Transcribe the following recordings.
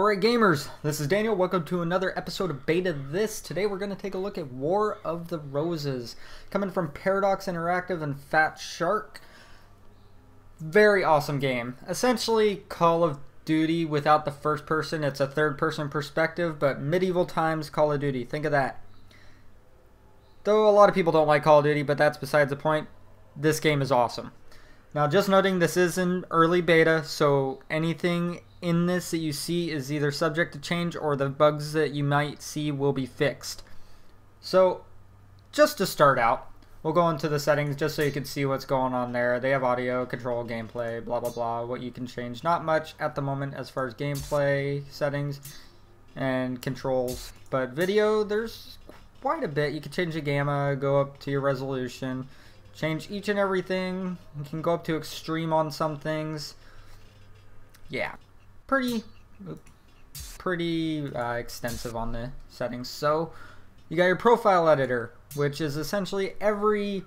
Alright gamers, this is Daniel. Welcome to another episode of Beta This. Today we're going to take a look at War of the Roses, coming from Paradox Interactive and Fat Shark. Very awesome game. Essentially Call of Duty without the first person. It's a third person perspective, but medieval times Call of Duty. Think of that. Though a lot of people don't like Call of Duty, but that's besides the point. This game is awesome. Now, just noting this is in early beta, so anything in this that you see is either subject to change or the bugs that you might see will be fixed. So, just to start out, we'll go into the settings just so you can see what's going on there. They have audio, control, gameplay, blah blah blah, what you can change. Not much at the moment as far as gameplay settings and controls, but video, there's quite a bit. You can change the gamma, go up to your resolution, change each and everything. You can go up to extreme on some things. Yeah, pretty extensive on the settings. So you got your profile editor, which is essentially every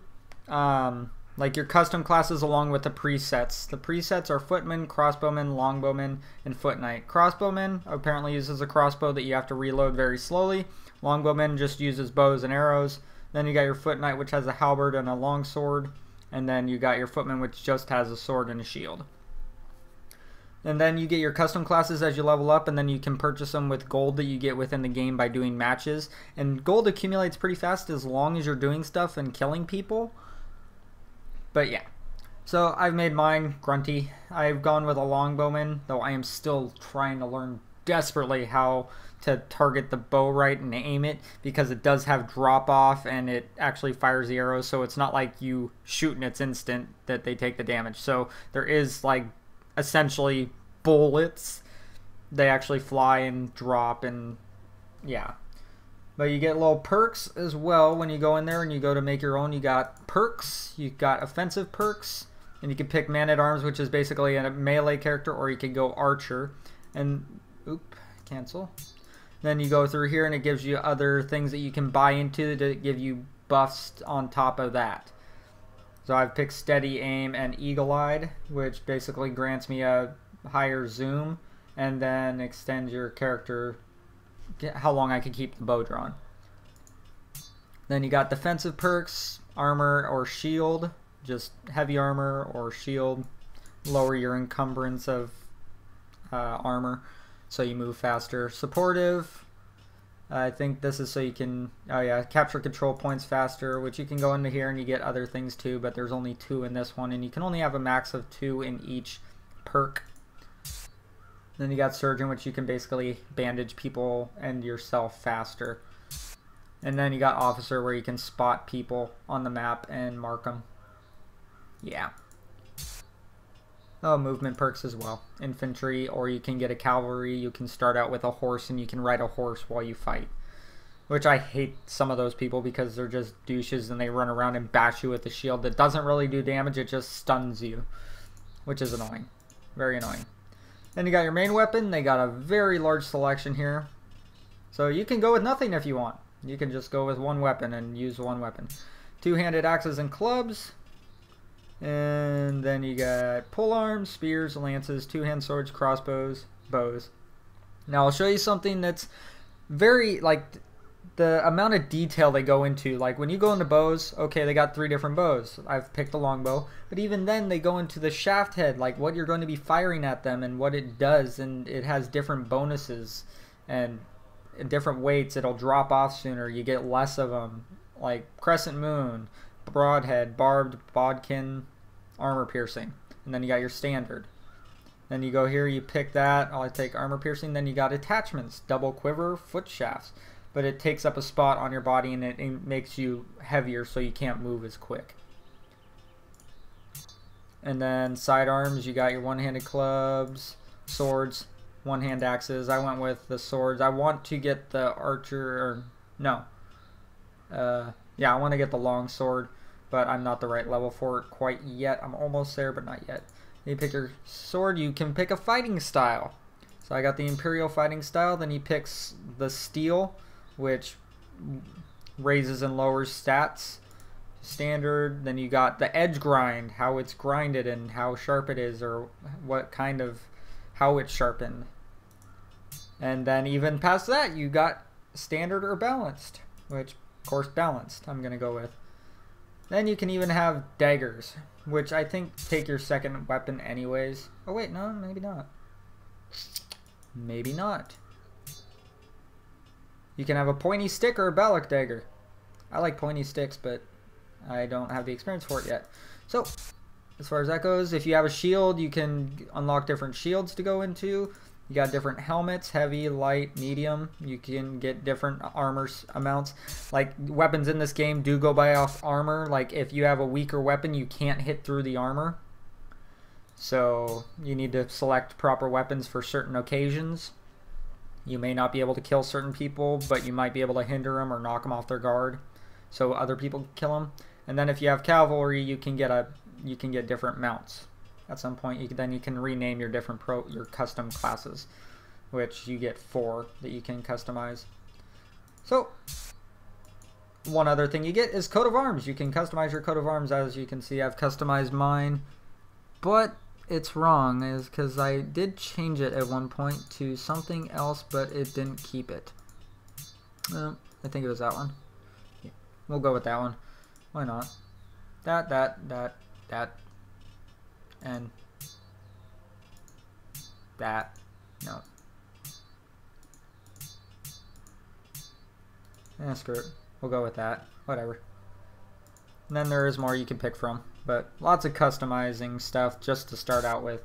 like your custom classes along with the presets. The presets are footman, crossbowman, longbowman, and foot knight. Crossbowman apparently uses a crossbow that you have to reload very slowly. Longbowman just uses bows and arrows. Then you got your foot knight, which has a halberd and a long sword. And then you got your footman, which just has a sword and a shield. And then you get your custom classes as you level up, and then you can purchase them with gold that you get within the game by doing matches. And gold accumulates pretty fast as long as you're doing stuff and killing people. But yeah. So I've made mine grunty. I've gone with a longbowman, though I am still trying to learn desperately how to target the bow right and aim it, because it does have drop off and it actually fires the arrows, so it's not like you shoot and it's instant that they take the damage. So there is like essentially bullets. They actually fly and drop, and yeah. But you get little perks as well when you go in there and you go to make your own. You got perks, you got offensive perks, and you can pick man-at-arms, which is basically a melee character, or you can go archer. And cancel. Then you go through here and it gives you other things that you can buy into to give you buffs on top of that. So I've picked steady aim and eagle-eyed, which basically grants me a higher zoom and then extends your character, how long I can keep the bow drawn. Then you got defensive perks, armor or shield, just heavy armor or shield, lower your encumbrance of armor, so you move faster. Supportive, I think this is so you can, oh yeah, capture control points faster, which you can go into here and you get other things too, but there's only 2 in this one, and you can only have a max of 2 in each perk. Then you got surgeon, which you can basically bandage people and yourself faster. And then you got officer, where you can spot people on the map and mark them. Yeah. Oh, movement perks as well. Infantry, or you can get a cavalry. You can start out with a horse and you can ride a horse while you fight. Which I hate some of those people because they're just douches and they run around and bash you with a shield that doesn't really do damage, it just stuns you. Which is annoying. Very annoying. Then you got your main weapon. They got a very large selection here. So you can go with nothing if you want. You can just go with one weapon and use one weapon. Two-handed axes and clubs. And then you got polearms, spears, lances, two-hand swords, crossbows, bows. Now I'll show you something that's very, like, the amount of detail they go into. Like when you go into bows, okay, they got 3 different bows. I've picked a longbow, but even then they go into the shaft head, like what you're going to be firing at them and what it does, and it has different bonuses and different weights. It'll drop off sooner. You get less of them, like crescent moon, broadhead, barbed, bodkin, armor piercing. And then you got your standard. Then you go here, you pick that. I'll take armor piercing. Then you got attachments, double quiver, foot shafts. But it takes up a spot on your body and it makes you heavier, so you can't move as quick. And then sidearms, you got your one-handed clubs, swords, one-hand axes. I went with the swords. I want to get the archer, or no. Yeah, I want to get the long sword, but I'm not the right level for it quite yet. I'm almost there, but not yet. You pick your sword, you can pick a fighting style. So I got the Imperial fighting style. Then he picks the steel, which raises and lowers stats. Standard. Then you got the edge grind, how it's grinded and how sharp it is, or what kind of, how it's sharpened. And then even past that, you got standard or balanced, which, of course, balanced I'm going to go with. Then you can even have daggers, which I think take your second weapon anyways. Oh, wait, no, maybe not. Maybe not. You can have a pointy stick or a Balak dagger. I like pointy sticks, but I don't have the experience for it yet. So, as far as that goes, if you have a shield, you can unlock different shields to go into. You got different helmets, heavy, light, medium. You can get different armor amounts. Like, weapons in this game do go by off armor. Like, if you have a weaker weapon, you can't hit through the armor. So, you need to select proper weapons for certain occasions. You may not be able to kill certain people, but you might be able to hinder them or knock them off their guard, so other people can kill them. And then if you have cavalry, you can get different mounts. At some point, then you can rename your different your custom classes, which you get 4 that you can customize. So, one other thing you get is coat of arms. You can customize your coat of arms. As you can see, I've customized mine, but it's wrong, is because I did change it at one point to something else, but it didn't keep it. I think it was that one. Yeah, we'll go with that one. Why not? That, and that. No. Screw it. We'll go with that. Whatever. And then there is more you can pick from, but lots of customizing stuff just to start out with.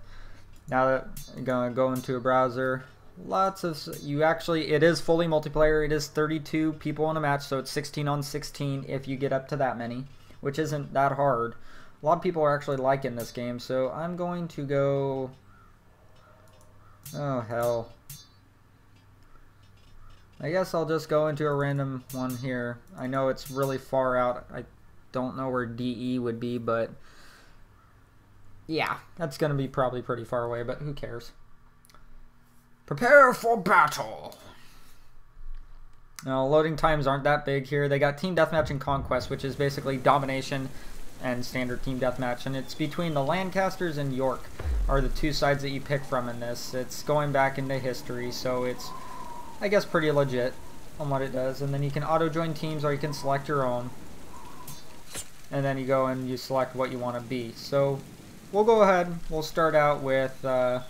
Now that you're gonna go into a browser, lots of it is fully multiplayer. It is 32 people in a match, so it's 16 on 16 if you get up to that many, which isn't that hard. A lot of people are actually liking this game, so I'm going to go... Oh, hell. I guess I'll just go into a random one here. I know it's really far out. I don't know where DE would be, but... Yeah, that's going to be probably pretty far away, but who cares? Prepare for battle! Now, loading times aren't that big here. They got Team Deathmatch and Conquest, which is basically Domination and standard Team Deathmatch, and it's between the Lancasters and York are the two sides that you pick from in this. It's going back into history, so it's, I guess, pretty legit on what it does. And then you can auto-join teams, or you can select your own, and then you go and you select what you want to be. So we'll go ahead, we'll start out with the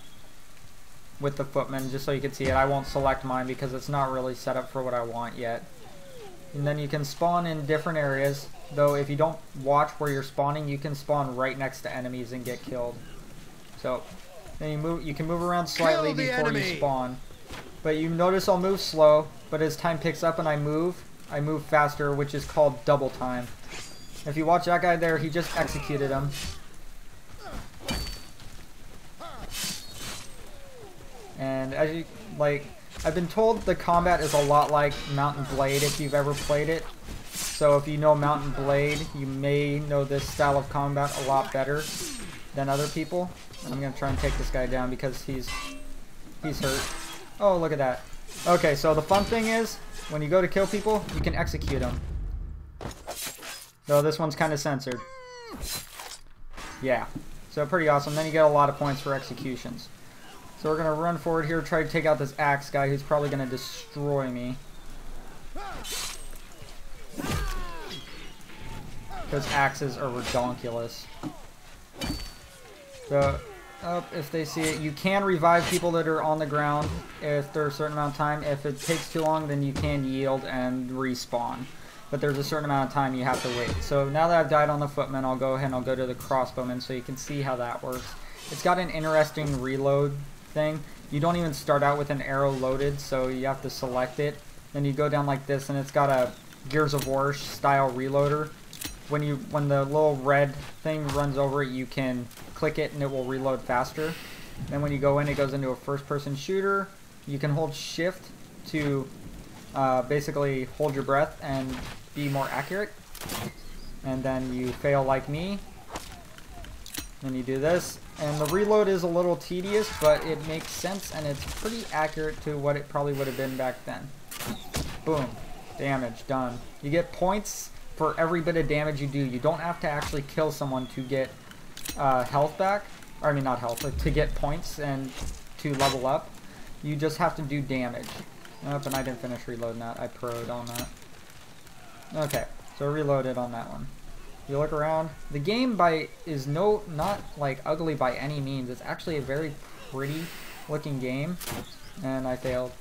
footman, just so you can see it. I won't select mine because it's not really set up for what I want yet. And then you can spawn in different areas, though if you don't watch where you're spawning, you can spawn right next to enemies and get killed. So then you can move around slightly before you spawn. But you notice I'll move slow, but as time picks up and I move faster, which is called double time. If you watch that guy there, he just executed him. And as you, like, I've been told the combat is a lot like Mount and Blade if you've ever played it. So if you know Mount and Blade, you may know this style of combat a lot better than other people. I'm going to try and take this guy down because he's hurt. Oh, look at that. Okay, so the fun thing is, when you go to kill people, you can execute them. Though this one's kind of censored. Yeah, so pretty awesome. Then you get a lot of points for executions. So we're going to run forward here, try to take out this axe guy who's probably going to destroy me. Because axes are redonkulous. So, if they see it, you can revive people that are on the ground if there's a certain amount of time. If it takes too long, then you can yield and respawn. But there's a certain amount of time you have to wait. So now that I've died on the footman, I'll go ahead and I'll go to the crossbowman so you can see how that works. It's got an interesting reload thing. You don't even start out with an arrow loaded, so you have to select it. Then you go down like this, and it's got a Gears of War style reloader. When the little red thing runs over it, you can click it and it will reload faster. Then when you go in, it goes into a first-person shooter. You can hold shift to basically hold your breath and be more accurate. And then you fail like me. Then you do this. And the reload is a little tedious, but it makes sense and it's pretty accurate to what it probably would have been back then. Boom. Damage. Done. You get points for every bit of damage you do. You don't have to actually kill someone to get health back. Or, I mean, not health, but to get points and to level up. You just have to do damage. Nope, and I didn't finish reloading that. I pro'd on that. Okay, so reloaded on that one. You look around. The game is not like ugly by any means. It's actually a very pretty looking game, and I failed.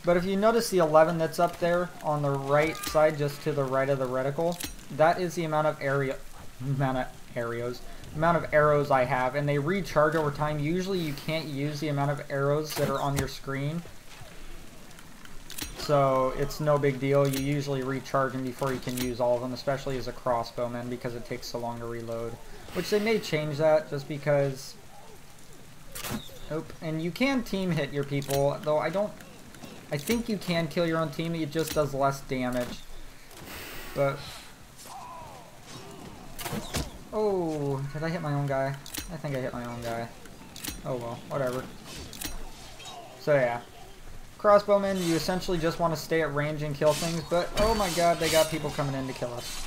But if you notice the 11 that's up there on the right side, just to the right of the reticle, that is the amount of arrows I have, and they recharge over time. Usually you can't use the amount of arrows that are on your screen, so it's no big deal. You usually recharge them before you can use all of them, especially as a crossbowman, because it takes so long to reload. Which they may change that, just because... Nope. And you can team hit your people, though I think you can kill your own team, it just does less damage. But... Oh, did I hit my own guy? I think I hit my own guy. Oh well, whatever. So yeah. Crossbowmen, you essentially just want to stay at range and kill things, but oh my god, they got people coming in to kill us.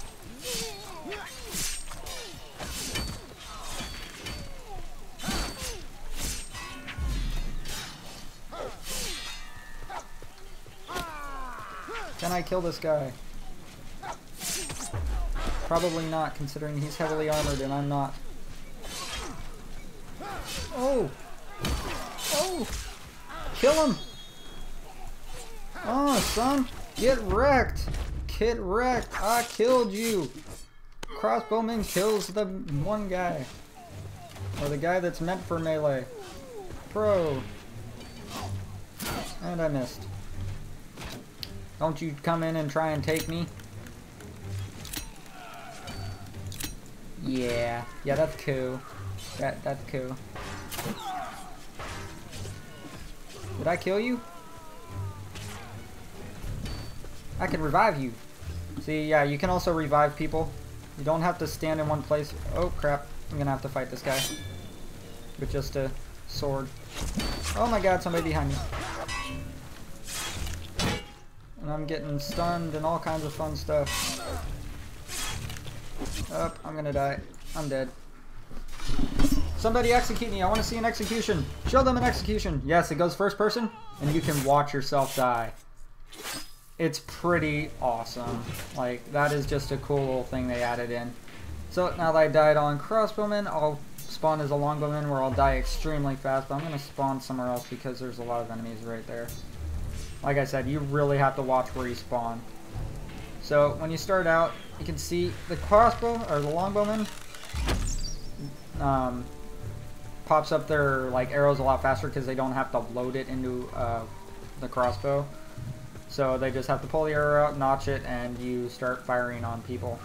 Can I kill this guy? Probably not, considering he's heavily armored and I'm not. Oh! Oh! Kill him! Oh, son! Get wrecked! Get wrecked! I killed you! Crossbowman kills the one guy. Or the guy that's meant for melee. Pro! And I missed. Don't you come in and try and take me. Yeah, that's cool. That's cool. Did I kill you? I can revive you. See, yeah, you can also revive people. You don't have to stand in one place. Oh crap, I'm gonna have to fight this guy with just a sword. Oh my god, somebody behind me. And I'm getting stunned and all kinds of fun stuff. Oh, I'm gonna die. I'm dead. Somebody execute me. I want to see an execution. Show them an execution. Yes, it goes first person, and you can watch yourself die. It's pretty awesome. Like, that is just a cool little thing they added in. So, now that I died on crossbowman, I'll spawn as a longbowman where I'll die extremely fast, but I'm going to spawn somewhere else because there's a lot of enemies right there. Like I said, you really have to watch where you spawn. So, when you start out, you can see the crossbow, or the longbowman, pops up their like arrows a lot faster because they don't have to load it into the crossbow. So they just have to pull the arrow out, notch it, and you start firing on people.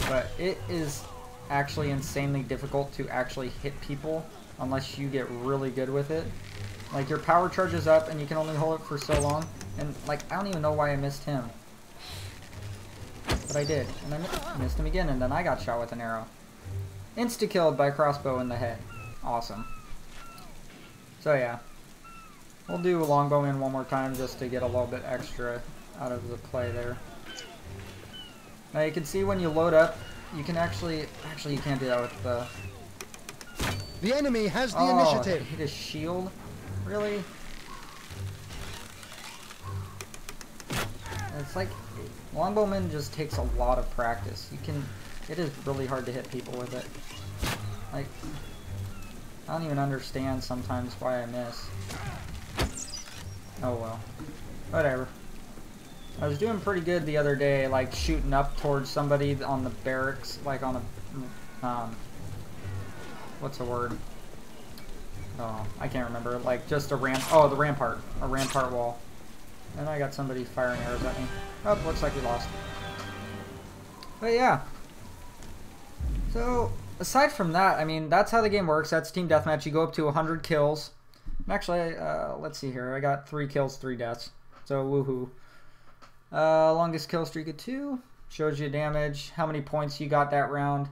But it is actually insanely difficult to actually hit people unless you get really good with it. Like, your power charges up and you can only hold it for so long. And like, I don't even know why I missed him. But I did. And I missed him again, and then I got shot with an arrow. Insta-killed by crossbow in the head. Awesome. So yeah. We'll do a longbowman one more time just to get a little bit extra out of the play there. Now you can see when you load up, you can actually you can't do that with the... The enemy has the initiative. Hit his shield? Really? It's like, longbowman just takes a lot of practice. It is really hard to hit people with it. Like, I don't even understand sometimes why I miss. Oh well. Whatever. I was doing pretty good the other day, like shooting up towards somebody on the barracks, like on a, what's the word? Oh, I can't remember. Like just a the rampart. A rampart wall. And I got somebody firing arrows at me. Oh, looks like we lost. But yeah. So, aside from that, I mean, that's how the game works. That's Team Deathmatch. You go up to 100 kills. And actually, let's see here. I got 3 kills, 3 deaths. So, woohoo. Longest kill streak of 2. Shows you damage, how many points you got that round.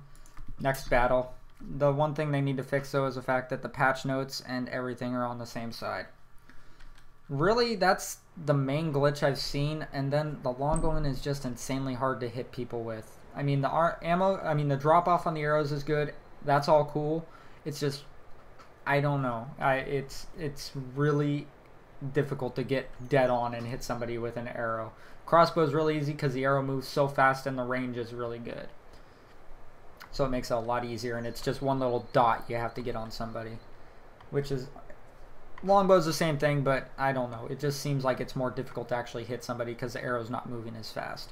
Next battle. The one thing they need to fix, though, is the fact that the patch notes and everything are on the same side. Really, that's the main glitch I've seen. And then the longbowman is just insanely hard to hit people with. I mean, the drop off on the arrows is good. That's all cool. It's just I don't know. It's really difficult to get dead on and hit somebody with an arrow. Crossbow is really easy because the arrow moves so fast and the range is really good. So it makes it a lot easier, and it's just one little dot you have to get on somebody. Which is... Longbow's the same thing, but I don't know. It just seems like it's more difficult to actually hit somebody because the arrow's not moving as fast.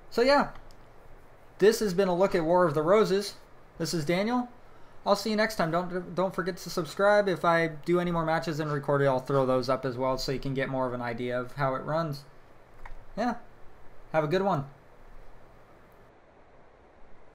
So yeah, this has been a look at War of the Roses. This is Daniel. I'll see you next time. Don't forget to subscribe. If I do any more matches and record it, I'll throw those up as well so you can get more of an idea of how it runs. Yeah. Have a good one.